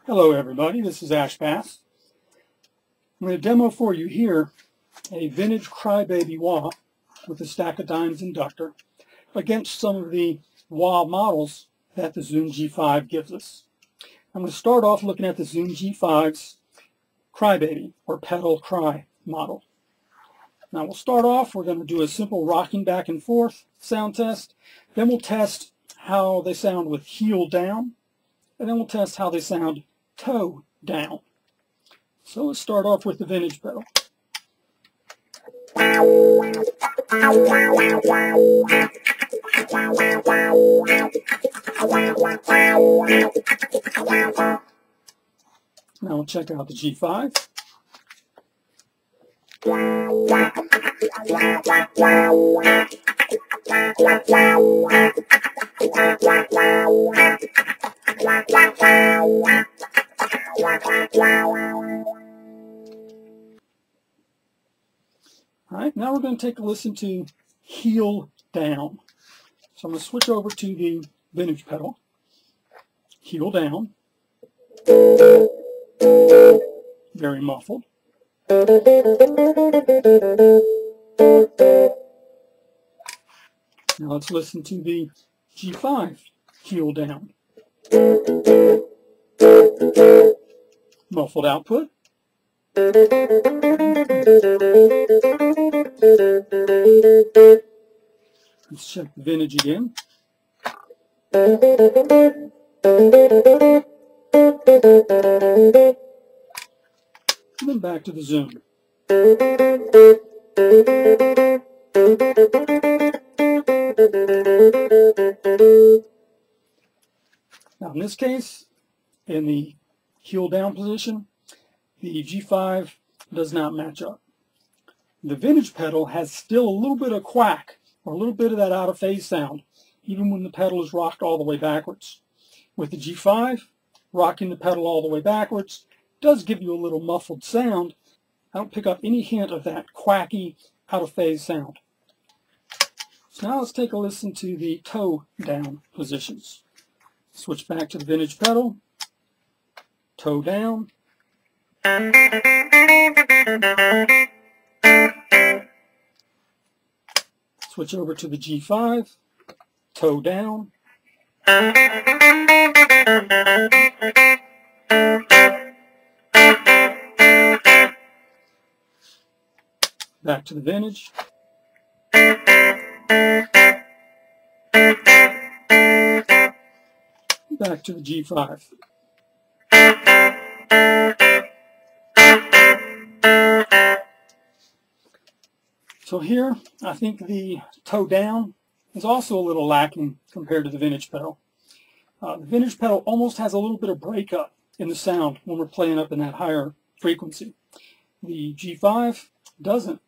Hello everybody, this is Ashpath. I'm going to demo for you here a vintage crybaby wah with a stack of dimes inductor against some of the wah models that the Zoom G5 gives us. I'm going to start off looking at the Zoom G5's crybaby or PedalCry model. Now we'll start off, we're going to do a simple rocking back and forth sound test, then we'll test how they sound with heel down, and then we'll test how they sound toe down. So let's start off with the vintage pedal. Now we'll check out the G5. Alright, now we're going to take a listen to heel down. So I'm going to switch over to the vintage pedal. Heel down. Very muffled. Now let's listen to the G5 heel down. Muffled output. Let's check the vintage again. And then back to the Zoom. Now in this case, in the heel down position, the G5 does not match up. The vintage pedal has still a little bit of quack, or a little bit of that out of phase sound, even when the pedal is rocked all the way backwards. With the G5, rocking the pedal all the way backwards does give you a little muffled sound. I don't pick up any hint of that quacky, out of phase sound. So now let's take a listen to the toe down positions. Switch back to the vintage pedal, toe down. Switch over to the G5, toe down. Back to the vintage. Back to the G5. So here, I think the toe down is also a little lacking compared to the vintage pedal. The vintage pedal almost has a little bit of breakup in the sound when we're playing up in that higher frequency. The G5 doesn't.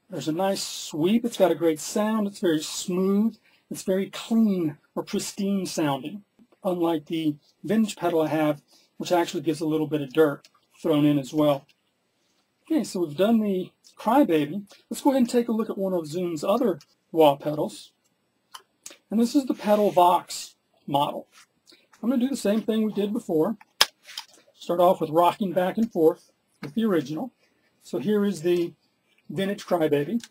There's a nice sweep, it's got a great sound, it's very smooth, it's very clean or pristine sounding, unlike the vintage pedal I have, which actually gives a little bit of dirt thrown in as well. Okay, so we've done the crybaby. Let's go ahead and take a look at one of Zoom's other wah pedals. And this is the PedalVx model. I'm going to do the same thing we did before. Start off with rocking back and forth with the original. So here is the vintage crybaby.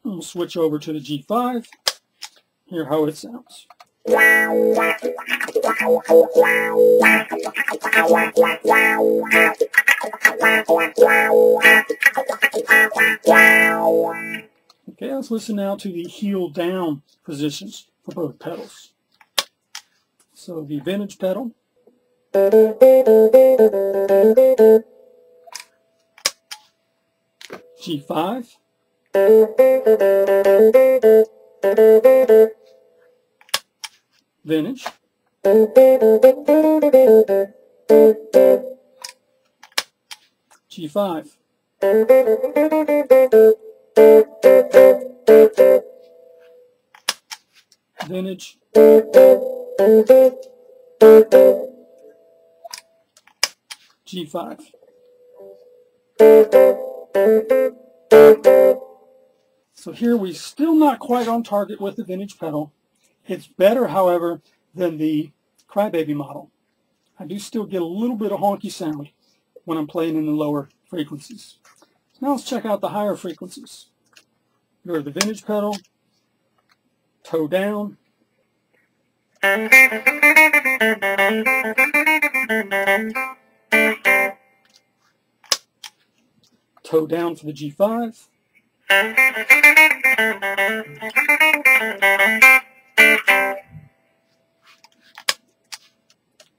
We'll switch over to the G5, hear how it sounds. Okay, let's listen now to the heel down positions for both pedals. So the vintage pedal. G5. Vintage. G5. Vintage. G5. So here we're still not quite on target with the vintage pedal. It's better, however, than the Crybaby model. I do still get a little bit of honky sound when I'm playing in the lower frequencies. So now let's check out the higher frequencies. Go to the vintage pedal, toe down, toe down for the G5,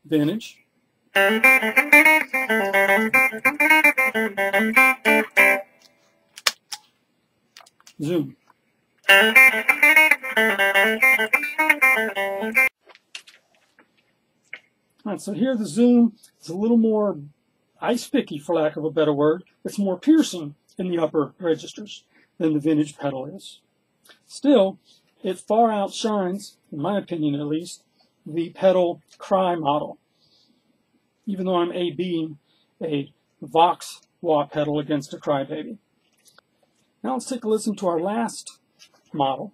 vintage, zoom. Alright, so here the zoom is a little more ice-picky, for lack of a better word. It's more piercing in the upper registers than the vintage pedal is. Still, it far outshines, in my opinion at least, the PedalCry model, even though I'm A-B'ing a Vox wah pedal against a Crybaby. Now let's take a listen to our last model.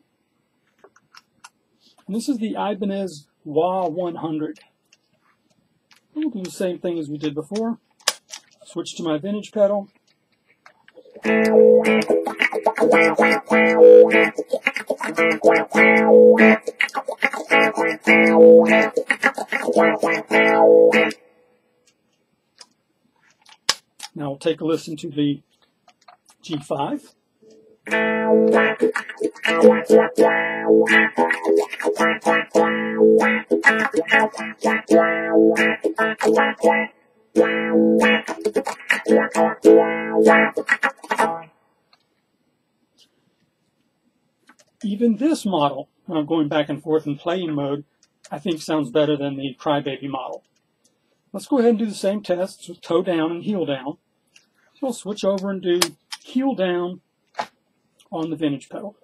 And this is the Ibanez wah 100. We'll do the same thing as we did before. Switch to my vintage pedal. Now we'll take a listen to the G5. Even this model, when I'm going back and forth in playing mode, I think sounds better than the Crybaby model. Let's go ahead and do the same tests with toe down and heel down. So I'll switch over and do heel down on the vintage pedal.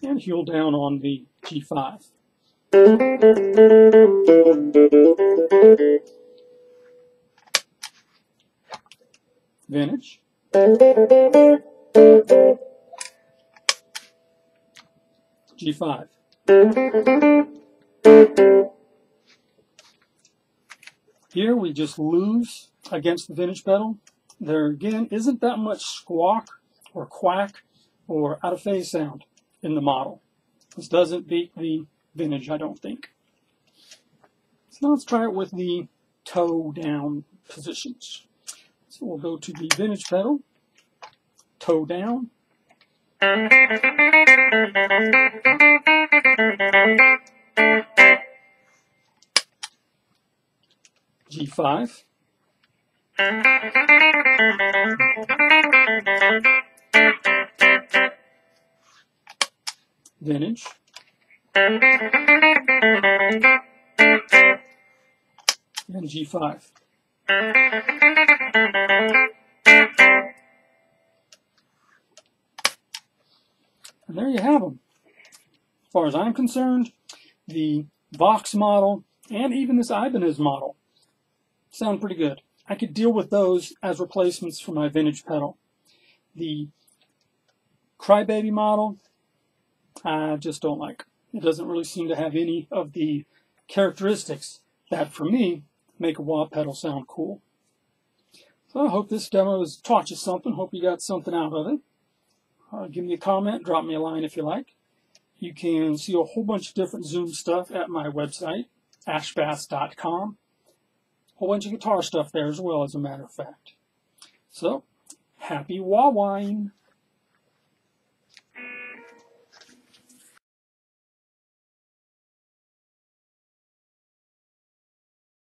And heel down on the G5. Vintage. G5. Here we just lose against the vintage pedal. There again isn't that much squawk or quack or out of phase sound in the model. This doesn't beat the vintage, I don't think. So now let's try it with the toe down positions. So we'll go to the vintage pedal, toe down, G5, vintage, and G5. And there you have them. As far as I'm concerned, the Vox model and even this Ibanez model sound pretty good. I could deal with those as replacements for my vintage pedal. The Crybaby model, I just don't like. It doesn't really seem to have any of the characteristics that, for me, make a wah pedal sound cool. So I hope this demo has taught you something. Hope you got something out of it. Give me a comment, drop me a line if you like. You can see a whole bunch of different Zoom stuff at my website, ashbass.com. A whole bunch of guitar stuff there as well, as a matter of fact. So, happy wah-wine!